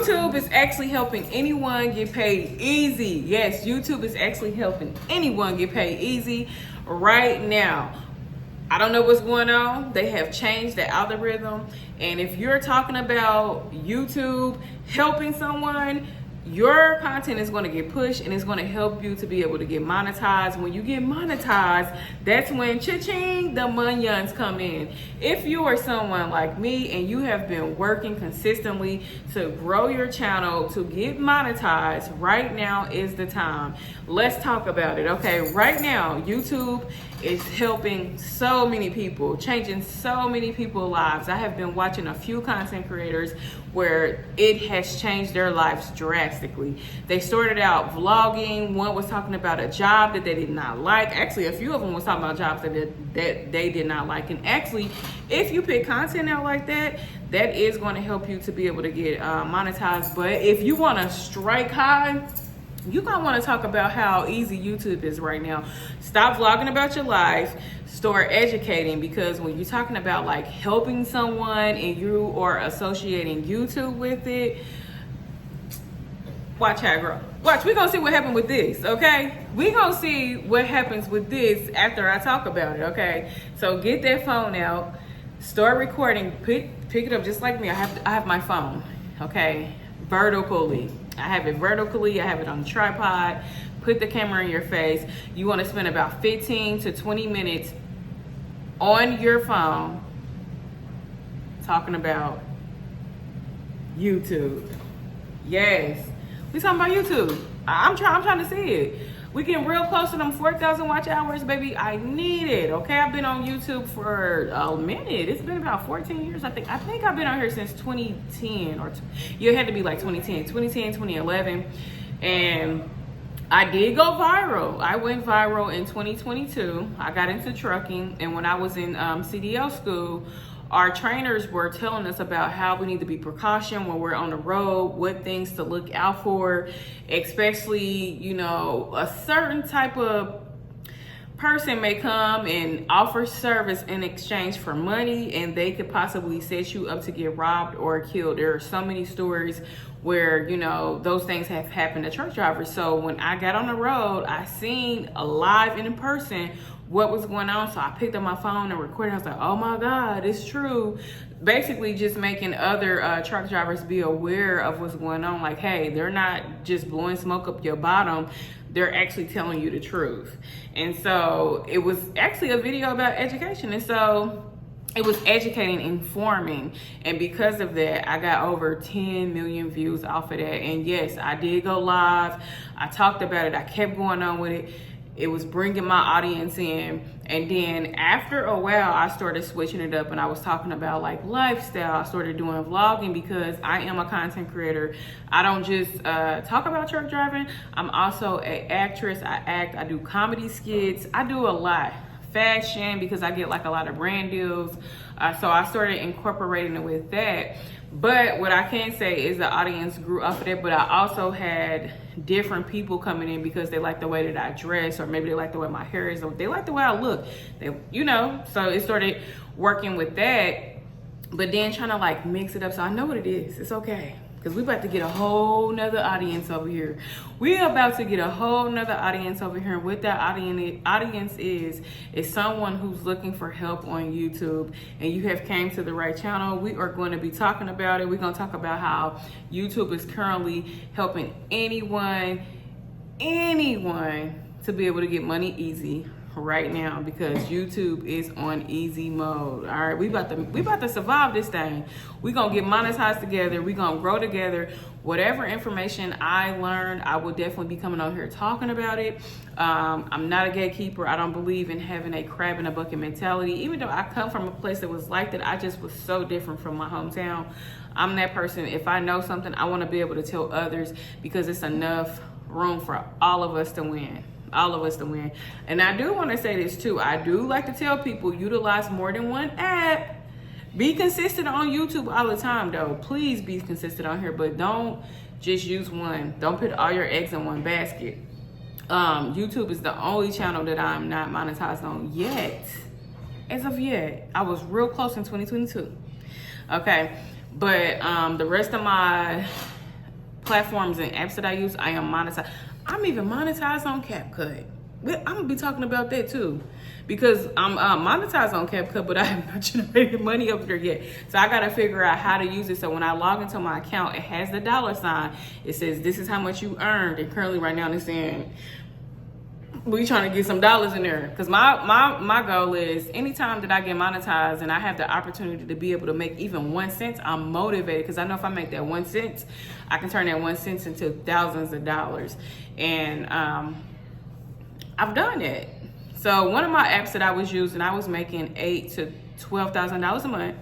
YouTube is actually helping anyone get paid easy. Yes, YouTube is actually helping anyone get paid easy right now. I don't know what's going on. They have changed the algorithm. And if you're talking about YouTube helping someone, your content is going to get pushed and it's going to help you to be able to get monetized. When you get monetized, that's when cha-ching, the monions come in. If you are someone like me and you have been working consistently to grow your channel to get monetized, right now is the time. Let's talk about it. Okay, right now, YouTube is helping so many people, changing so many people's lives. I have been watching a few content creators where it has changed their lives drastically. They started out vlogging. One was talking about a job that they did not like. Actually, a few of them was talking about jobs that they did not like. And actually, if you pick content out like that, that is going to help you to be able to get monetized. But if you want to strike high, you're going to want to talk about how easy YouTube is right now. Stop vlogging about your life. Start educating, because when you're talking about like helping someone and you are associating YouTube with it, watch how it grow. Watch, we're going to see what happens with this, okay? We're going to see what happens with this after I talk about it, okay? So get that phone out. Start recording. Pick it up just like me. I have my phone, okay? Vertically. I have it vertically. I have it on a tripod. Put the camera in your face. You want to spend about 15 to 20 minutes on your phone talking about YouTube. Yes, we talking about YouTube. I'm trying to see it. We getting real close to them 4,000 watch hours, baby. I need it. Okay, I've been on YouTube for a minute. It's been about 14 years. I think I've been on here since 2010 or you had to be like 2011, and I did go viral. I went viral in 2022. I got into trucking, and when I was in CDL school, our trainers were telling us about how we need to be precaution when we're on the road, what things to look out for, especially, you know, a certain type of person may come and offer service in exchange for money, and they could possibly set you up to get robbed or killed. There are so many stories where, you know, those things have happened to truck drivers. So when I got on the road, I seen live and in person what was going on. So I picked up my phone and recorded. I was like, oh my God, it's true. Basically just making other truck drivers be aware of what's going on. Like, hey, they're not just blowing smoke up your bottom. They're actually telling you the truth. And so it was actually a video about education. And so it was educating, informing, and because of that, I got over 10 million views off of that. And yes, I did go live. I talked about it. I kept going on with it. It was bringing my audience in. And then after a while, I started switching it up, and I was talking about like lifestyle. I started doing vlogging because I am a content creator. I don't just talk about truck driving. I'm also an actress. I act, I do comedy skits. I do a lot. Fashion, because I get like a lot of brand deals. So I started incorporating it with that. But what I can say is the audience grew up with it, but I also had different people coming in because they like the way that I dress, or maybe they like the way my hair is, or they like the way I look. They, you know, so it started working with that, but then trying to like mix it up. So I know what it is. It's okay. Because we about to get a whole nother audience over here. We're about to get a whole nother audience over here. And what that audience is someone who's looking for help on YouTube. And you have came to the right channel. We are going to be talking about it. We're going to talk about how YouTube is currently helping anyone to be able to get money easy right now, because YouTube is on easy mode. All right, we about to survive this thing. We're gonna get monetized together. We're gonna grow together. Whatever information I learned, I will definitely be coming on here talking about it. I'm not a gatekeeper. I don't believe in having a crab in a bucket mentality. Even though I come from a place that was like that, I just was so different from my hometown. I'm that person. If I know something, I want to be able to tell others, because it's enough room for all of us to win. All of us to win. And I do want to say this too. I do like to tell people, utilize more than one app. Be consistent on YouTube all the time though. Please be consistent on here, but don't just use one. Don't put all your eggs in one basket. YouTube is the only channel that I'm not monetized on yet. As of yet. I was real close in 2022. Okay. But the rest of my platforms and apps that I use, I am monetized. I'm even monetized on CapCut. I'm gonna be talking about that too, because I'm monetized on CapCut, but I have not generated money over there yet. So I gotta figure out how to use it. So when I log into my account, it has the $sign. It says this is how much you earned, and currently right now it's saying we trying to get some dollars in there. Because my goal is anytime that I get monetized and I have the opportunity to be able to make even 1 cent, I'm motivated, because I know if I make that 1 cent, I can turn that 1 cent into thousands of dollars. And I've done it. So one of my apps that I was using, I was making $8,000 to $12,000 a month,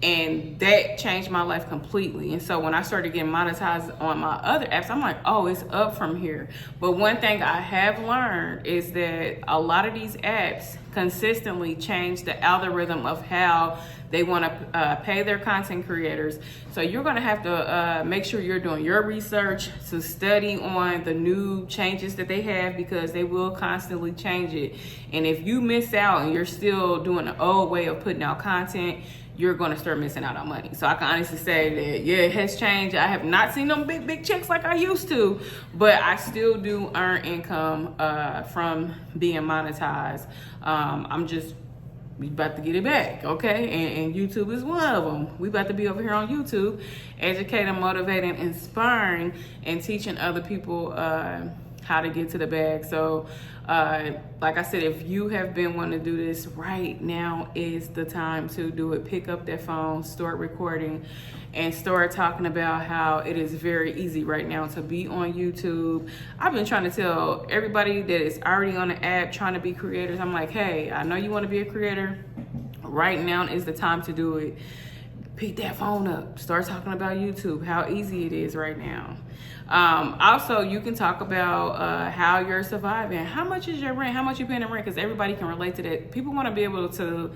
and that changed my life completely. And so when I started getting monetized on my other apps, I'm like, oh, it's up from here. But one thing I have learned is that a lot of these apps consistently change the algorithm of how they want to pay their content creators. So you're going to have to make sure you're doing your research to study on the new changes that they have, because they will constantly change it. And if you miss out and you're still doing the old way of putting out content, you're going to start missing out on money. So I can honestly say that, yeah, it has changed. I have not seen them big checks like I used to, but I still do earn income from being monetized. We about to get it back, okay? And YouTube is one of them. We about to be over here on YouTube, educating, motivating, inspiring, and teaching other people how to get to the bag. So like I said, if you have been wanting to do this, right now is the time to do it. Pick up that phone, start recording, and start talking about how it is very easy right now to be on YouTube. I've been trying to tell everybody that is already on the app trying to be creators, I'm like, hey, I know you want to be a creator. Right now is the time to do it. Pick that phone up, start talking about YouTube, how easy it is right now. Also, you can talk about how you're surviving. How much is your rent? How much you paying in rent? Because everybody can relate to that. People want to be able to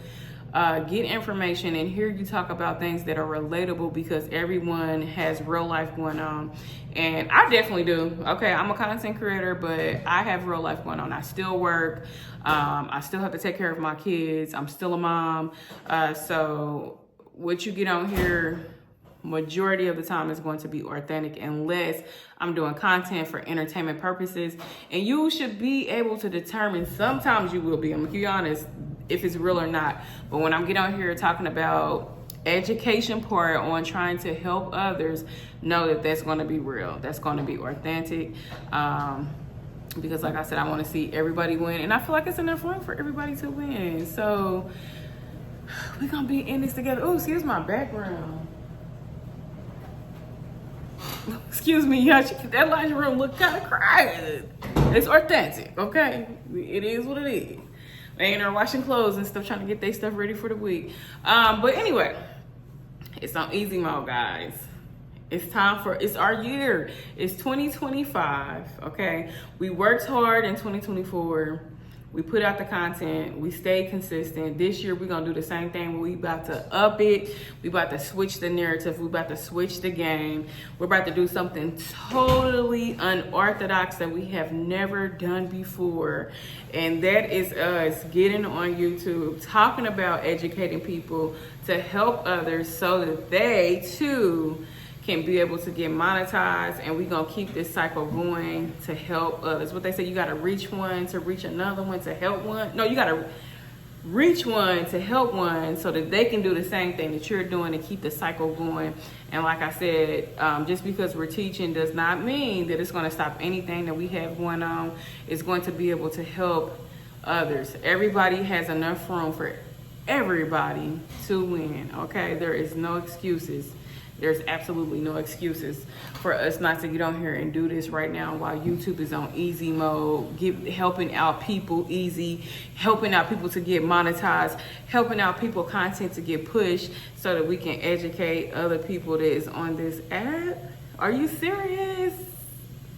get information and hear you talk about things that are relatable, because everyone has real life going on. And I definitely do. Okay, I'm a content creator, but I have real life going on. I still work. I still have to take care of my kids. I'm still a mom. So what you get on here, majority of the time is going to be authentic, unless I'm doing content for entertainment purposes. And you should be able to determine, sometimes you will be, I'm gonna be honest, if it's real or not. But when I'm getting on here talking about education part on trying to help others, know that that's going to be real, that's going to be authentic, because like I said, I want to see everybody win, and I feel like it's enough room for everybody to win. So we're gonna be in this together. Oh, excuse my background. Excuse me, y'all. That laundry room look kind of crowded. It's authentic, okay? It is what it is. They ain't there washing clothes and stuff, trying to get their stuff ready for the week. But anyway, it's on easy mode, guys. It's time for, it's our year. It's 2025, okay? We worked hard in 2024. We put out the content. We stayed consistent. This year, we're going to do the same thing. We about to up it. We about to switch the narrative. We about to switch the game. We're about to do something totally unorthodox that we have never done before. And that is us getting on YouTube, talking about educating people to help others so that they, too, can be able to get monetized, and we're gonna keep this cycle going to help others. What they say, you gotta reach one to reach another one to help one. No, you gotta reach one to help one so that they can do the same thing that you're doing to keep the cycle going. And like I said, just because we're teaching does not mean that it's gonna stop anything that we have going on. It's going to be able to help others. Everybody has enough room for everybody to win, okay? There is no excuses. There's absolutely no excuses for us not to get on here and do this right now while YouTube is on easy mode, helping out people easy, helping out people to get monetized, helping out people content to get pushed so that we can educate other people that is on this app. Are you serious?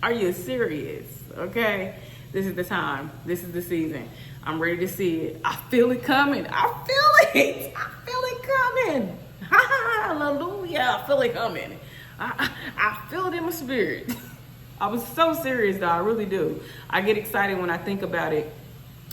Are you serious? Okay, this is the time. This is the season. I'm ready to see it. I feel it coming. I feel it. I feel it coming. Hallelujah. I feel it coming. I feel it in my spirit. I was so serious, though. I really do. I get excited when I think about it.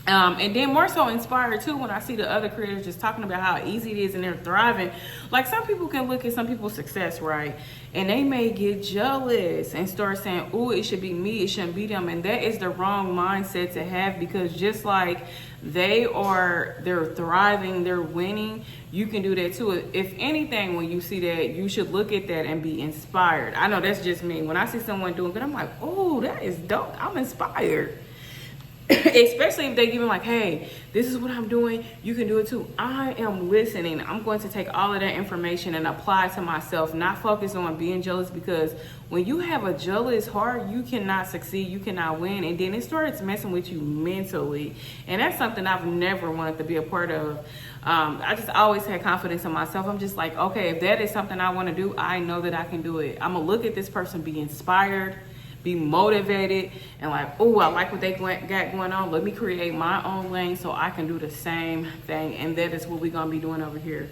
And then more so inspired too when I see the other creators just talking about how easy it is and they're thriving. Like some people can look at some people's success, right? And they may get jealous and start saying, "Ooh, it should be me, it shouldn't be them." And that is the wrong mindset to have, because just like they're thriving, they're winning, you can do that too. If anything, when you see that, you should look at that and be inspired. I know that's just me. When I see someone doing good, I'm like, "Oh, that is dope. I'm inspired." Especially if they give me like, "Hey, this is what I'm doing, you can do it too." I am listening. I'm going to take all of that information and apply it to myself, not focus on being jealous, because when you have a jealous heart, you cannot succeed, you cannot win, and then it starts messing with you mentally. And that's something I've never wanted to be a part of. I just always had confidence in myself. I'm just like, okay, if that is something I want to do, I know that I can do it. I'm gonna look at this person, be inspired, be motivated, and like, "Oh, I like what they got going on. Let me create my own lane so I can do the same thing." And that is what we're gonna be doing over here.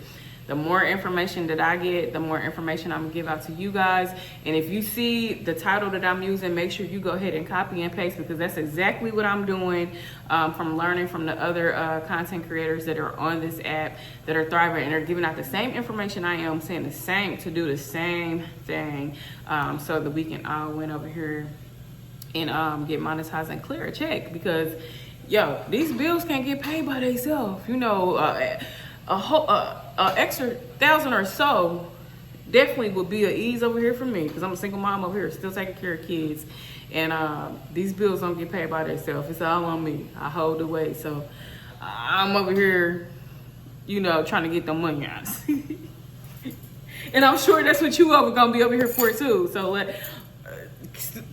The more information that I get, the more information I'm gonna give out to you guys. And if you see the title that I'm using, make sure you go ahead and copy and paste, because that's exactly what I'm doing, from learning from the other content creators that are on this app that are thriving and are giving out the same information I am, saying the same, to do the same thing, so that we can all win over here and get monetized and clear a check. Because yo, these bills can't get paid by themselves. You know, a whole extra 1,000 or so definitely would be an ease over here for me, because I'm a single mom over here still taking care of kids, and these bills don't get paid by themselves. It's all on me. I hold the weight. So I'm over here, you know, trying to get the money out. And I'm sure that's what you are gonna be over here for too. So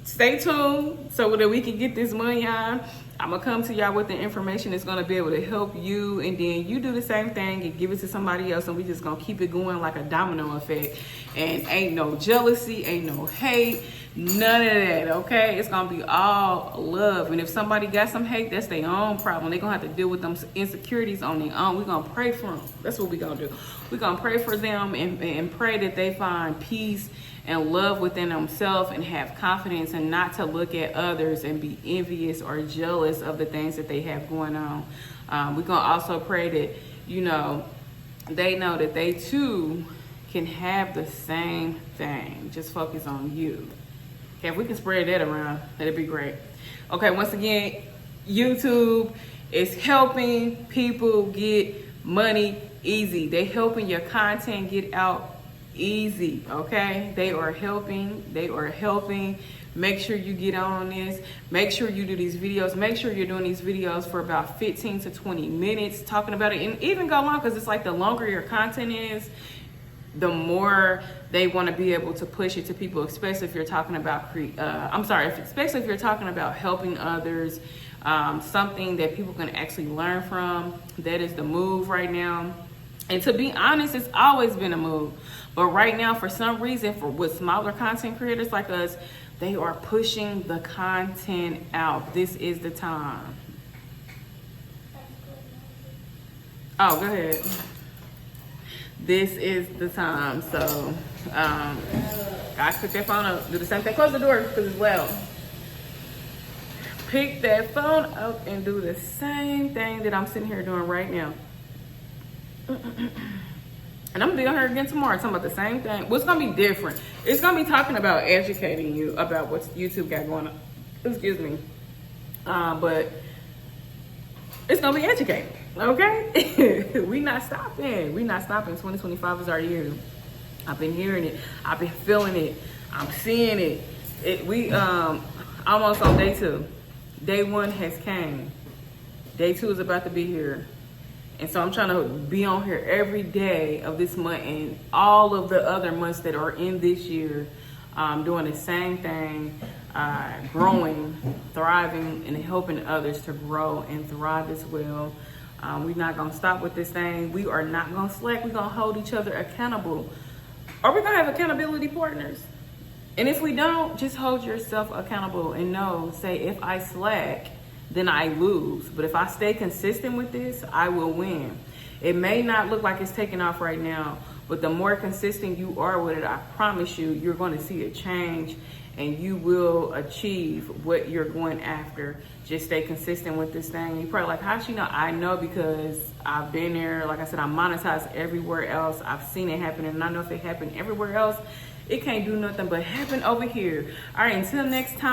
stay tuned so that we can get this money on. I'm gonna come to y'all with the information that's gonna be able to help you, and then you do the same thing and give it to somebody else, and we just gonna keep it going like a domino effect. And ain't no jealousy, ain't no hate, none of that, okay? It's gonna be all love. And if somebody got some hate, that's their own problem. They're gonna have to deal with them insecurities on their own. We're gonna pray for them. That's what we're gonna do. We're gonna pray for them and pray that they find peace and love within themselves, and have confidence, and not to look at others and be envious or jealous of the things that they have going on. We're gonna also pray that, you know, they know that they too can have the same thing. Just focus on you. Okay, if we can spread that around, that'd be great. Okay, once again, YouTube is helping people get money easy. They helping your content get out easy, okay? They are helping. Make sure you get on this. Make sure you do these videos. Make sure you're doing these videos for about 15 to 20 minutes, talking about it, and even go long, because it's like the longer your content is, the more they want to be able to push it to people, especially if you're talking about especially if you're talking about helping others, something that people can actually learn from. That is the move right now. And to be honest, it's always been a move. But right now, for some reason, with smaller content creators like us, they are pushing the content out. This is the time. Oh, go ahead. This is the time. So, guys, pick that phone up. Do the same thing. Close the door because it's loud. Pick that phone up and do the same thing that I'm sitting here doing right now. And I'm gonna be on here again tomorrow talking about the same thing. What's gonna be different? It's gonna be talking about educating you about what YouTube got going on. Excuse me. But it's gonna be educating, okay? We not stopping. 2025 is our year. I've been hearing it. I've been feeling it. I'm seeing it. We almost on day 2. Day 1 has came. Day 2 is about to be here. And so I'm trying to be on here every day of this month and all of the other months that are in this year, doing the same thing, growing, thriving, and helping others to grow and thrive as well. We're not going to stop with this thing. We are not going to slack. We're going to hold each other accountable. Are we going to have accountability partners? And if we don't, just hold yourself accountable and say, if I slack, then I lose. But if I stay consistent with this, I will win. It may not look like it's taking off right now, But the more consistent you are with it, I promise you, you're going to see a change and you will achieve what you're going after. Just stay consistent with this thing. You're probably like, how she know? I know because I've been there. Like I said, I'm monetized everywhere else. I've seen it happen, and I know if it happened everywhere else, it can't do nothing but happen over here. All right, until next time.